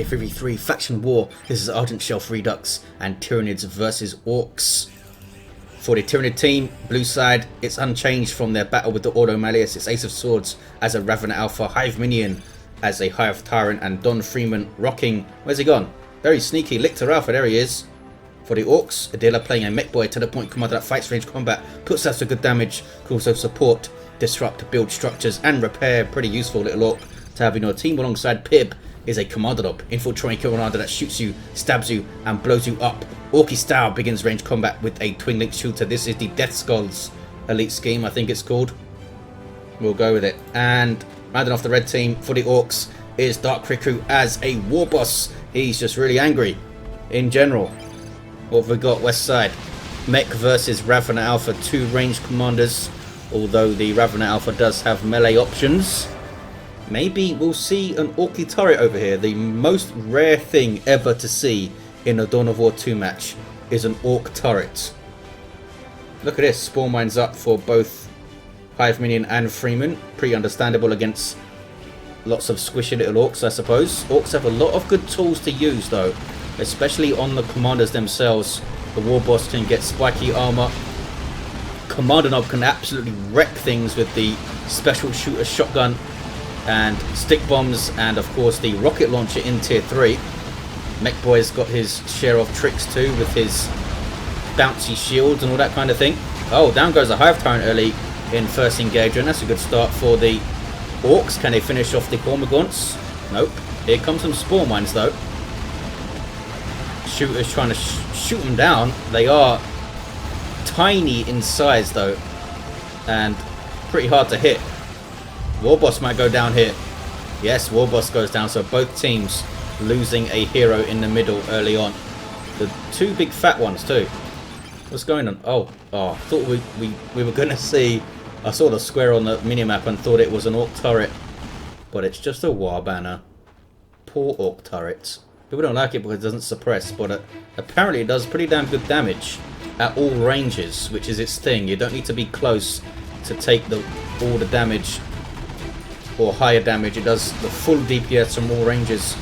3v3 faction war. This is Argent Shelf Redux and Tyranids versus Orks. For the Tyranid team, blue side, it's unchanged from their battle with the Ork WAAAGH. It's Ace of Swords as a Raven Alpha, Hive Minion as a Hive Tyrant, and Don Freeman rocking. Where's he gone? Very sneaky. Lictor Alpha, there he is. For the Orks, Adela playing a mech boy, teleport commander that fights range combat, puts us to good damage, can also support, disrupt, build structures, and repair. Pretty useful little Ork to have in your team. Alongside Pib is a commander knob, infiltrating commander that shoots you, stabs you, and blows you up. Orky style begins range combat with a twin link shooter. This is the Death Skulls elite scheme, I think it's called. We'll go with it. And rounding off the red team for the Orks is Dark Kriku as a war boss. He's just really angry in general. What have we got? West side, Mech versus Ravener Alpha, two ranged commanders, although the Ravener Alpha does have melee options. Maybe we'll see an Orky turret over here. The most rare thing ever to see in a Dawn of War 2 match is an Ork turret. Look at this, spawn mines up for both Hive Minion and Freeman. Pretty understandable against lots of squishy little Orks, I suppose. Orks have a lot of good tools to use though, especially on the commanders themselves. The war boss can get spiky armor. Commander Knob can absolutely wreck things with the special shooter shotgun and stick bombs, and of course the rocket launcher in tier 3. Mech Boy's got his share of tricks too with his bouncy shields and all that kind of thing. Oh, down goes the Hive Tyrant early in first engagement. That's a good start for the Orks. Can they finish off the Cormorgants? Nope. Here comes some spawn mines though. Shooters trying to shoot them down. They are tiny in size though, and pretty hard to hit. Warboss might go down here. Yes, Warboss goes down, so both teams losing a hero in the middle early on. The two big fat ones too. What's going on? Oh, I thought we were going to see... I saw the square on the minimap and thought it was an Ork turret, but it's just a war banner. Poor Ork turrets. People don't like it because it doesn't suppress, but apparently it does pretty damn good damage at all ranges, which is its thing. You don't need to be close to take all the damage or higher damage. It does the full DPS from all ranges.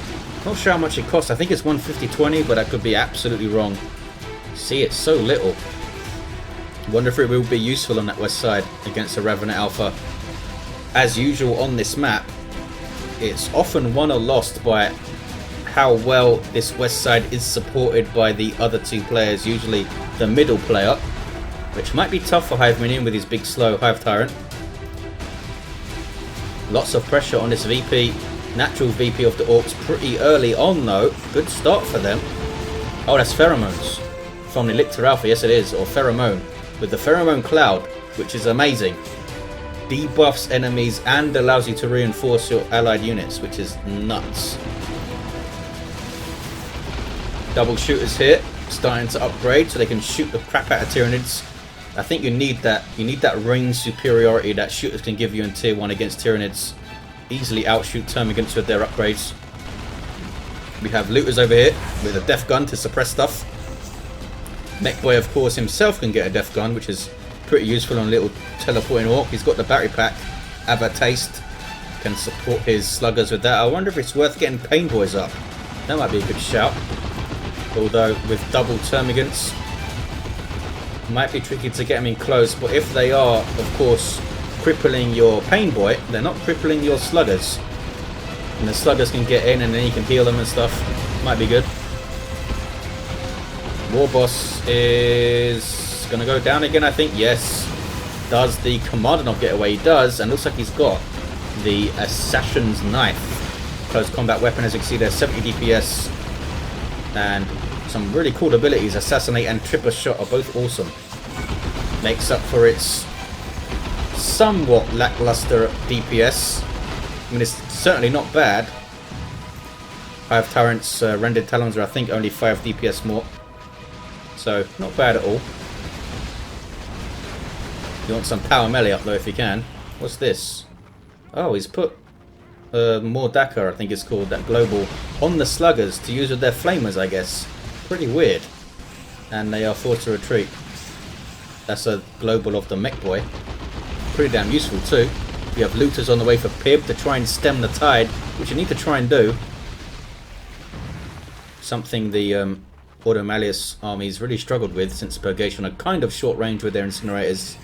Not sure how much it costs. I think it's 150-20, but I could be absolutely wrong. See, it's so little. Wonder if it will be useful on that west side against a Ravener Alpha. As usual on this map, it's often won or lost by how well this west side is supported by the other two players, usually the middle player, which might be tough for Hive Minion with his big slow Hive Tyrant. Lots of pressure on this VP. Natural VP of the Orks pretty early on though. Good start for them. Oh, that's Pheromones from the Lictor Alpha. Yes it is, or Pheromone. With the Pheromone Cloud, which is amazing. Debuffs enemies and allows you to reinforce your allied units, which is nuts. Double shooters here, starting to upgrade so they can shoot the crap out of Tyranids. I think you need that. You need that range superiority that shooters can give you in tier 1 against Tyranids. Easily outshoot Termagants with their upgrades. We have looters over here with a death gun to suppress stuff. Mech Boy, of course, himself can get a death gun, which is pretty useful on a little teleporting Ork. He's got the battery pack. Have a taste. Can support his sluggers with that. I wonder if it's worth getting Pain Boys up. That might be a good shout. Although with double Termagants, might be tricky to get them in close. But if they are, of course, crippling your Pain Boy, they're not crippling your sluggers. And the sluggers can get in and then you can heal them and stuff. Might be good. Warboss is going to go down again, I think. Yes. Does the Commander not get away? He does, and looks like he's got the Assassin's Knife. Close combat weapon, as you can see there, 70 DPS. And some really cool abilities. Assassinate and Tripper Shot are both awesome. Makes up for its somewhat lackluster DPS. I mean, it's certainly not bad. Hive Tyrant's rendered talons are, I think, only 5 DPS more. So, not bad at all. You want some power melee up though if you can. What's this? Oh, he's put more Dakar, I think it's called, that global, on the sluggers to use with their flamers, I guess. Pretty weird. And they are forced to retreat. That's a global of the Mech Boy. Pretty damn useful too. We have looters on the way for Pib to try and stem the tide, which you need to try and do. Something the Ordo Malleus armies really struggled with since Purgation are kind of short range with their incinerators,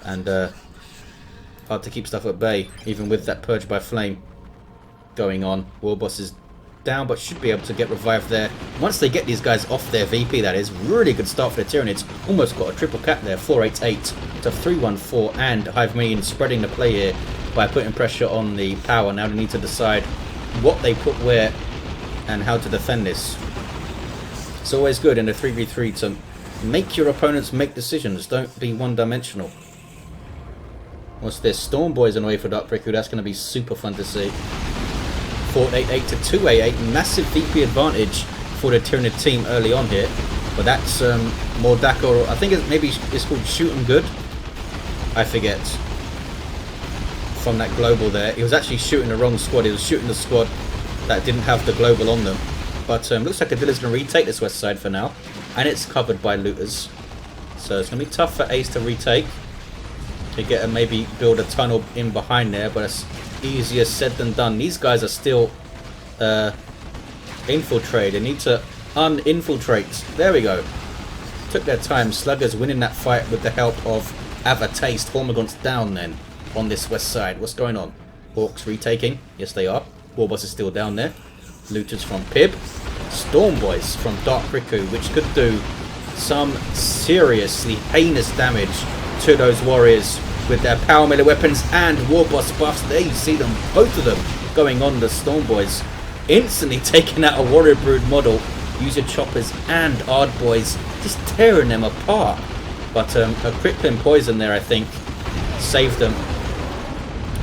and hard to keep stuff at bay, even with that Purge by Flame going on. War Boss is down, but should be able to get revived there. Once they get these guys off their VP, that is. Really good start for the Tyranids. Almost got a triple cap there. 488 to 314, and Hive Minion spreading the play here by putting pressure on the power. Now they need to decide what they put where and how to defend this. It's always good in a 3v3 to make your opponents make decisions. Don't be one-dimensional. What's this? Storm Boys on the way for Dark Riku. That's going to be super fun to see. 488 to 288. Massive VP advantage for the Tyranid team early on here. But that's more Dakar. I think maybe it's called Shoot 'em Good. I forget. From that global there. He was actually shooting the wrong squad. He was shooting the squad that didn't have the global on them. But looks like Adilla's going to retake this west side for now. And it's covered by looters. So it's going to be tough for Ace to retake. To get and maybe build a tunnel in behind there. But it's easier said than done. These guys are still infiltrated. They need to uninfiltrate. There we go. Took their time. Sluggers winning that fight with the help of Avataste. Hormagaunts down then on this west side. What's going on? Orks retaking. Yes, they are. Warboss is still down there. Looters from Pib. Storm Boys from Dark Riku, which could do some seriously heinous damage to those warriors with their power melee weapons and Warboss buffs. There you see them, both of them going on. The Storm Boys instantly taking out a Warrior Brood model. User choppers and Ard Boys just tearing them apart. But a crippling poison there, I think, saved them.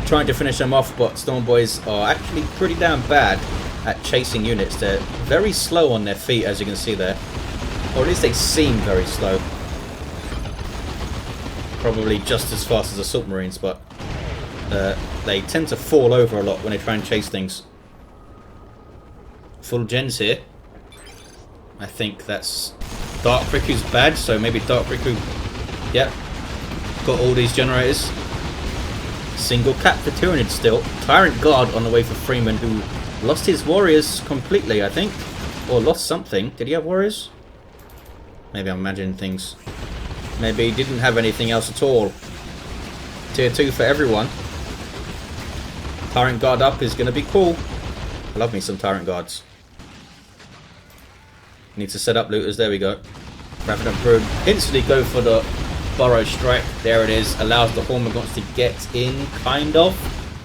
Trying to finish them off, but Storm Boys are actually pretty damn bad at chasing units. They're very slow on their feet, as you can see there. Or at least they seem very slow. Probably just as fast as the Assault Marines, but they tend to fall over a lot when they try and chase things. Full gens here. I think that's Dark Riku's badge, so maybe Dark Riku, yep, got all these generators. Single cap for Tyranid still. Tyrant Guard on the way for Freeman, who lost his warriors completely, I think. Or lost something. Did he have warriors? Maybe I'm imagining things. Maybe he didn't have anything else at all. Tier 2 for everyone. Tyrant Guard up is going to be cool. I love me some Tyrant Guards. Need to set up looters. There we go. Ravenant Brood instantly go for the Burrow Strike. There it is. Allows the Hormagaunts to get in, kind of.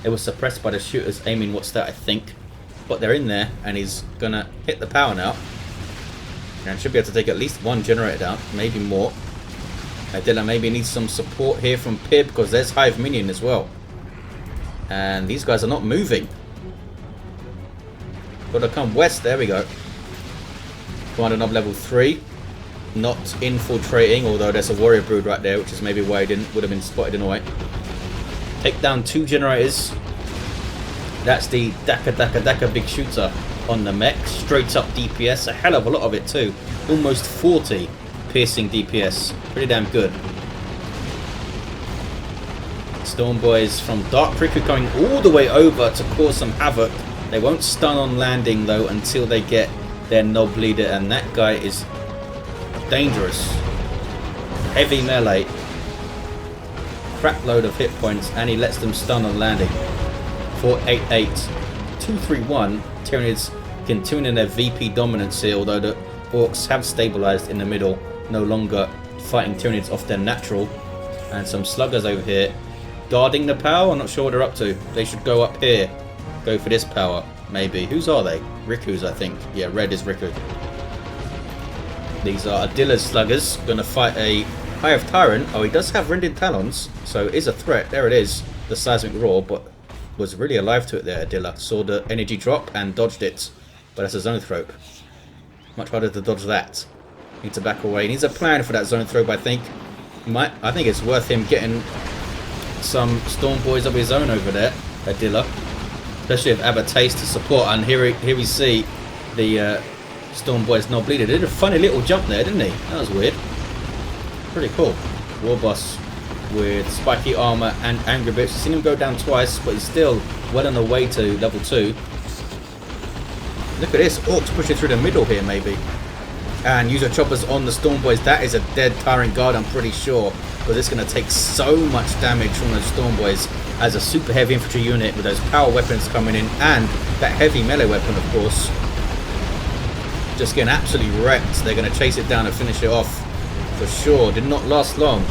It was suppressed by the shooters aiming what's that, I think. But they're in there, and he's going to hit the power now. And should be able to take at least one generator down, maybe more. Dylan maybe needs some support here from Pib, because there's Hive Minion as well. And these guys are not moving. Got to come west. There we go. Commander Knob level 3. Not infiltrating, although there's a Warrior Brood right there, which is maybe why he would have been spotted in a way. Take down 2 generators. That's the Daka big shooter on the mech. Straight up DPS. A hell of a lot of it too. Almost 40 piercing DPS. Pretty damn good. Storm Boys from Dark Riku going all the way over to cause some havoc. They won't stun on landing though until they get their Knob leader, and that guy is dangerous. Heavy melee. Crap load of hit points, and he lets them stun on landing. 488, 231. Tyranids continuing their VP dominance here, although the Orks have stabilized in the middle, no longer fighting Tyranids off their natural. And some sluggers over here guarding the power. I'm not sure what they're up to. They should go up here, go for this power, maybe. Whose are they? Riku's, I think. Yeah, red is Riku. These are Adilla's sluggers, going to fight a Hive Tyrant. Oh, he does have Rended Talons, so it is a threat. There it is, the Seismic Roar, but was really alive to it there, Adilla. Saw the energy drop and dodged it, but that's a Zone Thrope. Much harder to dodge that. Need to back away. Needs a plan for that Zone Thrope, I think. I think it's worth him getting some Storm Boys of his own over there, Adilla. Especially if Abba-Taste to support, and here we see the Storm Boys not bleeding. He did a funny little jump there, didn't he? That was weird. Pretty cool. Warboss with spiky armor and angry bits. I've seen him go down twice, but he's still well on the way to level 2. Look at this. Orks pushing through the middle here, maybe. And user choppers on the Storm Boys. That is a dead Tyrant Guard, I'm pretty sure. But it's going to take so much damage from those Storm Boys as a super heavy infantry unit with those power weapons coming in. And that heavy melee weapon, of course. Just getting absolutely wrecked. They're going to chase it down and finish it off. For sure. Did not last long.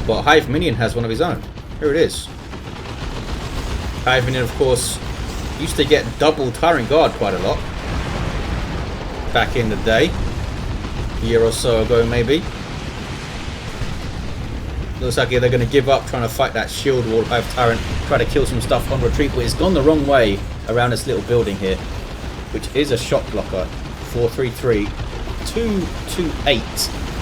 But Hive Minion has one of his own. Here it is. Hive Minion, of course, used to get double Tyrant Guard quite a lot. Back in the day. A year or so ago, maybe. Looks like they're going to give up trying to fight that shield wall. Hive Tyrant, try to kill some stuff on retreat, but it's gone the wrong way around this little building here, which is a shock blocker. 433, 228.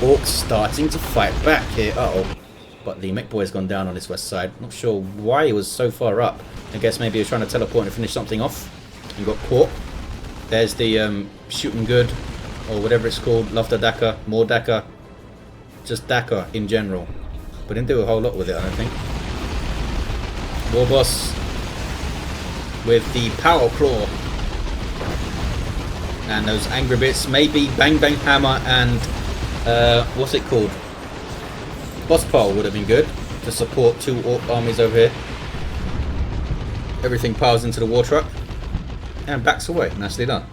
Orcs starting to fight back here. Uh-oh. But the mech boy's gone down on this west side. Not sure why he was so far up. I guess maybe he was trying to teleport and finish something off and got caught. There's the shooting good, or whatever it's called. Love the Daka, more Daka, just Daka in general. But didn't do a whole lot with it, I don't think. War Boss with the Power Claw. And those angry bits. Maybe Bang Bang Hammer and what's it called? Boss Pole would have been good to support two Orc armies over here. Everything piles into the war truck and backs away. Nicely done.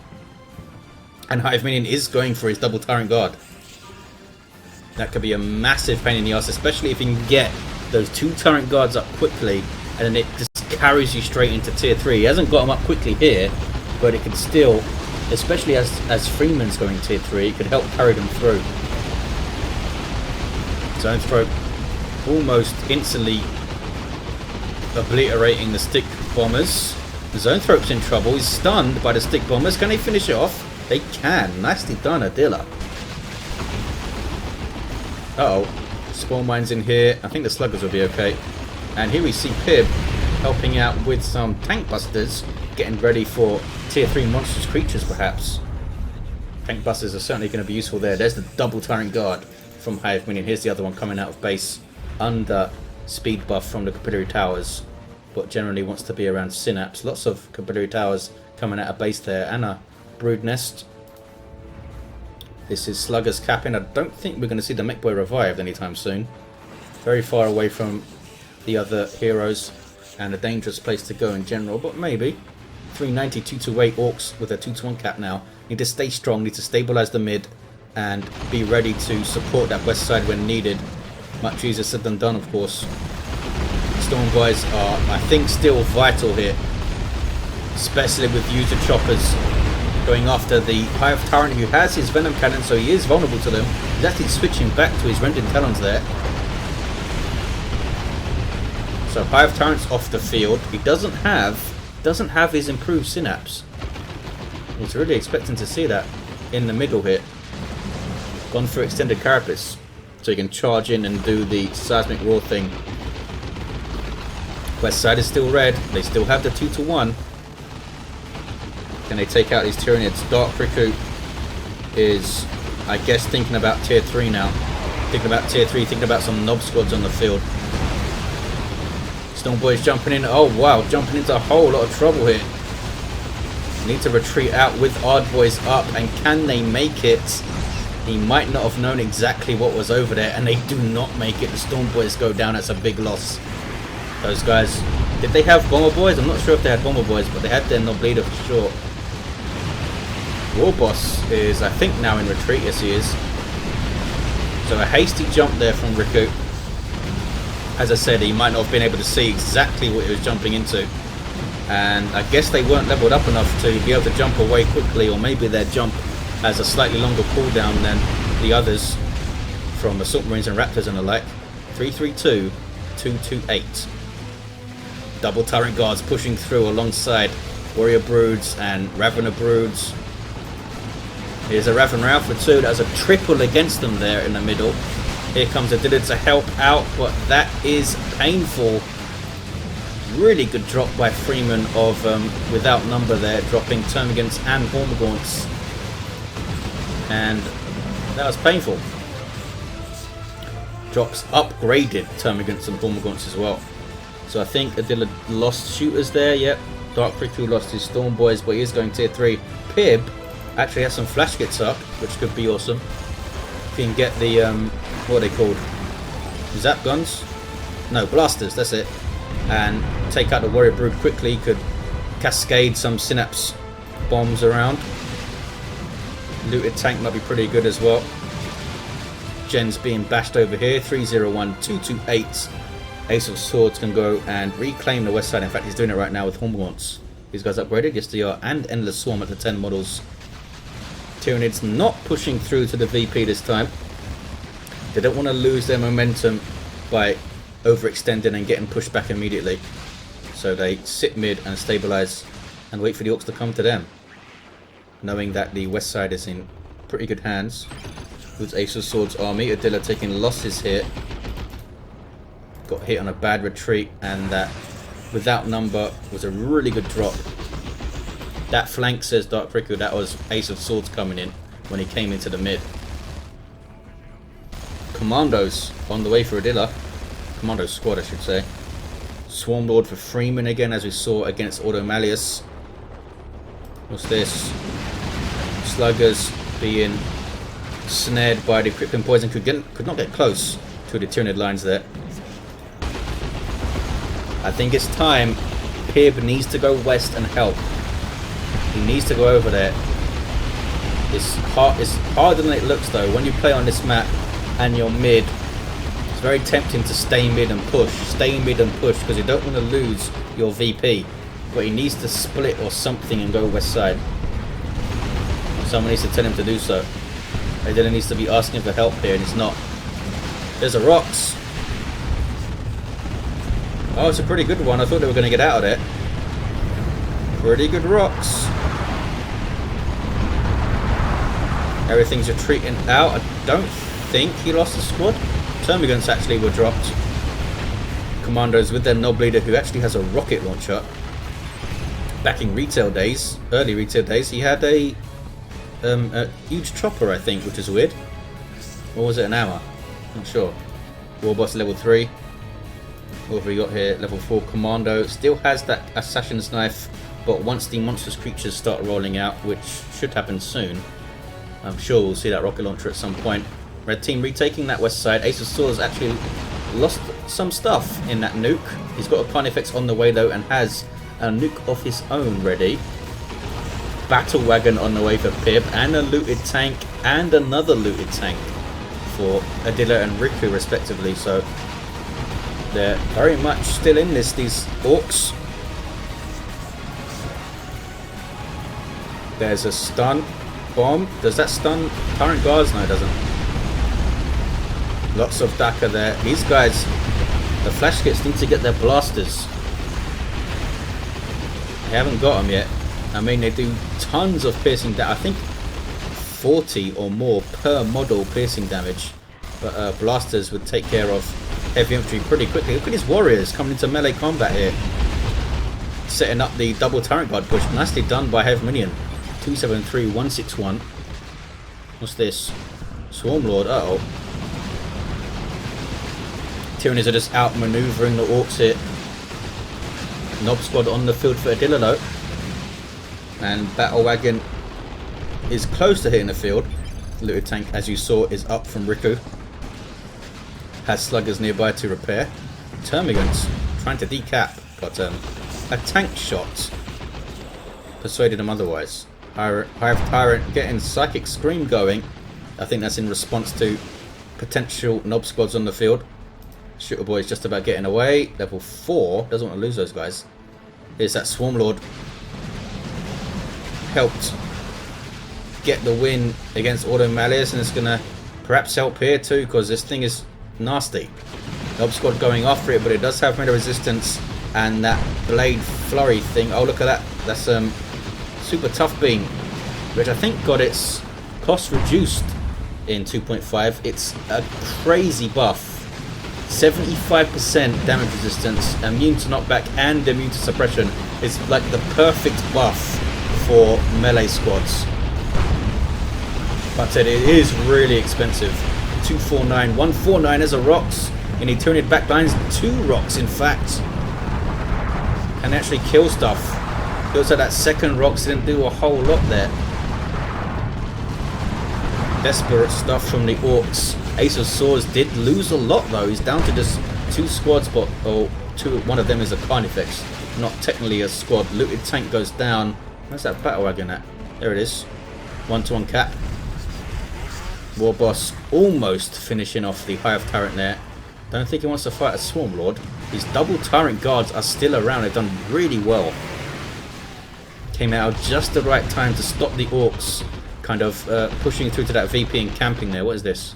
And Hive Minion is going for his double Tyrant Guard. That could be a massive pain in the ass, especially if you can get those two Tyrant Guards up quickly and then it just carries you straight into tier 3. He hasn't got them up quickly here, but it could still, especially as Freeman's going tier 3, it could help carry them through. Zone Throat almost instantly obliterating the stick bombers. The Zone Throat's in trouble. He's stunned by the stick bombers. Can they finish it off? They can. Nicely done, Adilla. Uh-oh. Spawn mines in here. I think the sluggers will be okay. And here we see Pib helping out with some tank busters, getting ready for tier 3 monstrous creatures perhaps. Tank busters are certainly going to be useful there. There's the double Tyrant Guard from Hive Minion. Here's the other one coming out of base under speed buff from the capillary towers, but generally wants to be around Synapse. Lots of capillary towers coming out of base there, and a brood nest. This is Sluggers capping. I don't think we're going to see the mech boy revived anytime soon. Very far away from the other heroes and a dangerous place to go in general, but maybe. 390, 228 Orcs with a 2-to-1 cap now. Need to stay strong, need to stabilize the mid and be ready to support that west side when needed. Much easier said than done, of course. Storm Boys are, I think, still vital here, especially with user choppers going after the Hive Tyrant, who has his Venom Cannon, so he is vulnerable to them. He's actually switching back to his Rending Talons there. So Hive Tyrant's off the field. He doesn't have his improved Synapse. I was really expecting to see that in the middle here. Gone for extended carapace, so you can charge in and do the seismic roar thing. West side is still red. They still have the 2-to-1. Can they take out these Tyranids? Dark Recruit is, I guess, thinking about tier 3 now. Thinking about tier 3, thinking about some knob squads on the field. Storm Boys jumping in. Oh wow, jumping into a whole lot of trouble here. Need to retreat out with Ard Boys up, and can they make it? He might not have known exactly what was over there, and they do not make it. The Storm Boys go down. That's a big loss. Those guys, did they have Bomber Boys? I'm not sure if they had Bomber Boys, but they had their Nobleader for sure. War Boss is, I think, now in retreat. Yes, he is. So a hasty jump there from Riku. As I said, he might not have been able to see exactly what he was jumping into. And I guess they weren't leveled up enough to be able to jump away quickly, or maybe their jump has a slightly longer cooldown than the others from Assault Marines and Raptors and the like. 332, 228. Double Tyrant Guards pushing through alongside Warrior Broods and Ravener Broods. Here's a Ravener Alpha 2. That's a triple against them there in the middle. Here comes Adilla to help out, but that is painful. Really good drop by Freeman of Without Number there, dropping Termagants and Hormagaunts. And that was painful. Drops upgraded Termagants and Hormagaunts as well. So I think Adilla lost shooters there, yep. Dark Recruit lost his Storm Boys, but he is going tier 3. Pib actually has some flash kits up, which could be awesome. If you can get the, what are they called? Zap guns? No, blasters, that's it. And take out the warrior brood quickly. Could cascade some synapse bombs around. Looted tank might be pretty good as well. Gen's being bashed over here. 301, 228. Ace of Swords can go and reclaim the west side. In fact, he's doing it right now with Horngaunts. These guys upgraded. Yes, they are. And Endless Swarm at the 10 models. Tyranids not pushing through to the VP this time. They don't want to lose their momentum by overextending and getting pushed back immediately. So they sit mid and stabilize and wait for the Orks to come to them. Knowing that the west side is in pretty good hands. With Ace of Swords army. Adilla taking losses here. Got hit on a bad retreat, and that without number was a really good drop. That flank, says Dark Riku, that was Ace of Swords coming in when he came into the mid. Commandos on the way for Adilla. Commando squad, I should say. Swarm Lord for Freeman again, as we saw against Auto Malleus. What's this? Sluggers being snared by the Crippling Poison. Could not get close to the Tyranid lines there. I think it's time. Pib needs to go west and help. He needs to go over there. It's harder than it looks though. When you play on this map and you're mid, it's very tempting to stay mid and push. Stay mid and push because you don't want to lose your VP. But he needs to split or something and go west side. Someone needs to tell him to do so. Adilla needs to be asking for help here and it's not. There's a rocks. Oh, it's a pretty good one. I thought they were going to get out of there. Pretty good rocks. Everything's retreating out. I don't think he lost the squad. Termagants actually were dropped. Commandos with their Nob leader who actually has a rocket launcher. Back in retail days, early retail days, he had a huge chopper, I think, which is weird. Or was it an hour? Not sure. Warboss level 3. What have we got here? Level 4 Commando. Still has that Assassin's Knife, but once the monstrous creatures start rolling out, which should happen soon, I'm sure we'll see that rocket launcher at some point. Red team retaking that west side. Ace of Swords actually lost some stuff in that nuke. He's got a Carnifex on the way though and has a nuke of his own ready. Battle wagon on the way for Pib and a looted tank and another looted tank for Adilla and Riku respectively. So they're very much still in this, these Orks. There's a stun bomb. Does that stun Tyrant Guards? No, it doesn't. Lots of Daka there. These guys, the flash kits need to get their blasters. They haven't got them yet. I mean, they do tons of piercing damage. I think 40 or more per model piercing damage. But blasters would take care of heavy infantry pretty quickly. Look at these warriors coming into melee combat here. Setting up the double Tyrant Guard push. Nicely done by Heavy Minion. 273, 161. What's this? Swarm Lord. Uh-oh. Tyranids are just outmaneuvering the Orks here. Nob squad on the field for Adilla though. And Battle Wagon is close to hitting the field. Looted tank, as you saw, is up from Riku. Has sluggers nearby to repair. Termagants trying to decap, but a tank shot persuaded them otherwise. Hive Tyrant getting Psychic Scream going. I think that's in response to potential Nob squads on the field. Shooter Boy is just about getting away. Level 4. Doesn't want to lose those guys. Here's that Swarm Lord. Helped get the win against Auto Malleus, and it's going to perhaps help here too, because this thing is nasty. Nob squad going after it, but it does have melee resistance, and that blade flurry thing. Oh, look at that. That's super tough beam, which I think got its cost reduced in 2.5. It's a crazy buff. 75% damage resistance, immune to knockback and immune to suppression. Is like the perfect buff for melee squads. But it is really expensive. 249, 149 as a rocks. You need Tyranid backlines, 2 rocks in fact. Can actually kill stuff. Feels like that second rocks didn't do a whole lot there. Desperate stuff from the Orks. Ace of Swords did lose a lot though. He's down to just 2 squads, but one of them is a Carnifex, not technically a squad. Looted tank goes down. Where's that battle wagon at? There it is. 1-to-1 cap. War boss almost finishing off the Hive Tyrant there. Don't think he wants to fight a Swarm Lord. His double Tyrant guards are still around. They've done really well. Came out just the right time to stop the Orks kind of pushing through to that VP and camping there. What is this?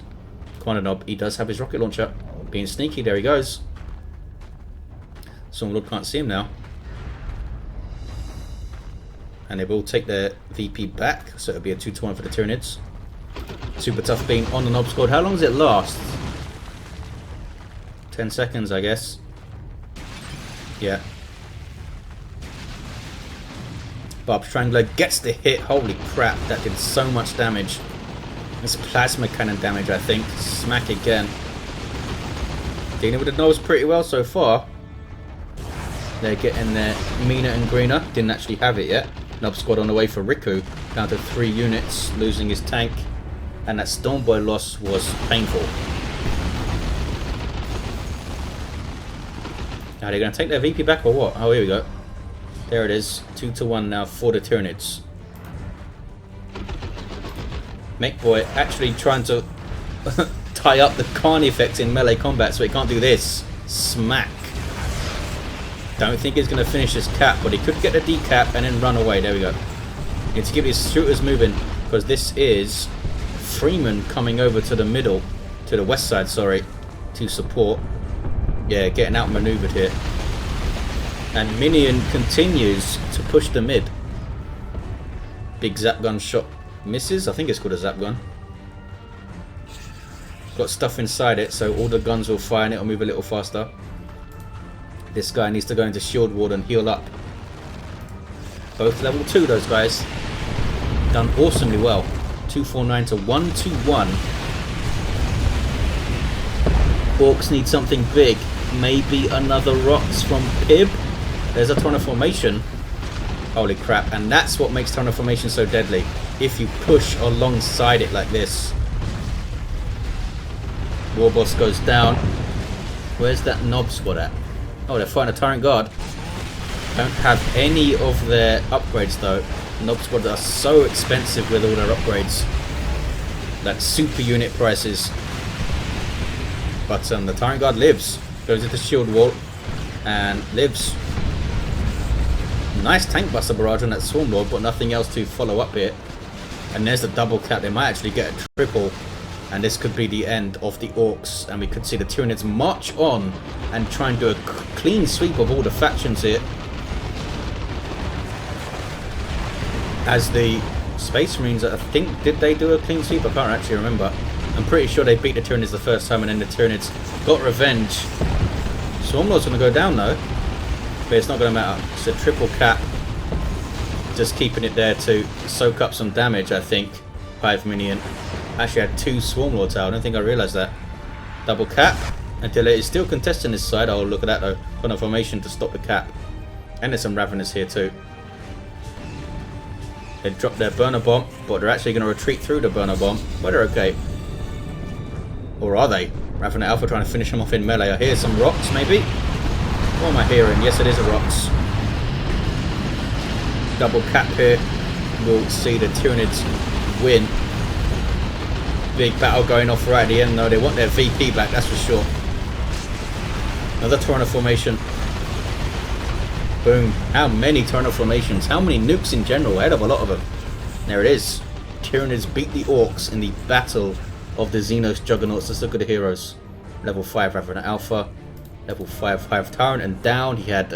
Quananob, he does have his rocket launcher. Being sneaky, there he goes. Swarm Lord can't see him now. And they will take their VP back, so it'll be a 2-to-1 for the Tyranids. Super tough being on the Nob squad. How long does it last? 10 seconds, I guess. Yeah. Barb Strangler gets the hit. Holy crap, that did so much damage. It's plasma cannon damage, I think. Smack again. Dealing with the Nobs pretty well so far. They're getting their meaner and greener. Didn't actually have it yet. Nob squad on the way for Riku. Down to 3 units, losing his tank. And that Stormboy loss was painful. Now they're going to take their VP back or what? Oh, here we go. There it is. 2-to-1 now for the Tyranids. Mechboy actually trying to tie up the Carnifex in melee combat so he can't do this. Smack. Don't think he's going to finish his cap, but he could get the decap and then run away. There we go. Need to keep his shooters moving because this is Freeman coming over to the middle, to the west side, sorry, to support. Yeah, getting outmaneuvered here. And Minion continues to push the mid. Big zap gun shot misses. I think it's called a zap gun. Got stuff inside it, so all the guns will fire and it'll move a little faster. This guy needs to go into shield ward and heal up. Both level 2, those guys. Done awesomely well. 249 to 121. Orks need something big. Maybe another rocks from Pib. There's a ton of formation. Holy crap. And that's what makes ton of formation so deadly. If you push alongside it like this. Warboss goes down. Where's that Nob squad at? Oh, they're fighting a Tyrant Guard. Don't have any of their upgrades though. Nob squads are so expensive with all their upgrades. That's super unit prices. But the Tyrant Guard lives. Goes into shield wall and lives. Nice tank buster barrage on that Swarm Lord, but nothing else to follow up here. And there's the double cap. They might actually get a triple. And this could be the end of the Orks. And we could see the Tyranids march on and try and do a clean sweep of all the factions here. As the Space Marines, I think, did they do a clean sweep? I can't actually remember. I'm pretty sure they beat the Tyranids the first time and then the Tyranids got revenge. Swarm Lord's going to go down though. But it's not going to matter. It's a triple cap. Just keeping it there to soak up some damage, I think. Hive Minion. Actually had 2 Swarm Lords out. I don't think I realised that. Double cap. Until it is still contesting this side. Oh, look at that though. Got a formation to stop the cap. And there's some Ravenous here too. They dropped their burner bomb, but they're actually going to retreat through the burner bomb. But they're okay. Or are they? Ravenous Alpha trying to finish them off in melee. I hear some rocks maybe. What am I hearing? Yes, it is a rocks. Double cap here. We'll see the Tyranids win. Big battle going off right at the end though. They want their VP back, that's for sure. Another Torrent formation. Boom. How many Torrent formations? How many nukes in general? Head of a lot of them. There it is. Tyranids beat the Orks in the battle of the Xenos Juggernauts. Let's look at the heroes. Level 5 Ravenous Alpha. Level 5 Hive Tyrant, and down he had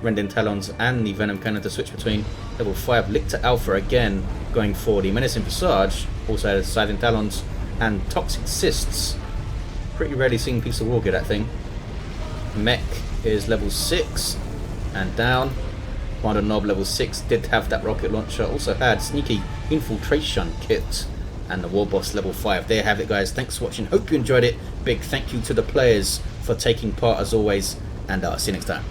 Rending Talons and the Venom Cannon to switch between. Level 5 Lictor Alpha again going for the Menacing Visage. Also had Scything Talons and Toxic Cysts. Pretty rarely seen Piece of War get that thing. Mech is level 6 and down. Commander Nob level 6 did have that rocket launcher. Also had Sneaky Infiltration Kit. And the War Boss level 5. There you have it guys. Thanks for watching. Hope you enjoyed it. Big thank you to the players for taking part as always. And see you next time.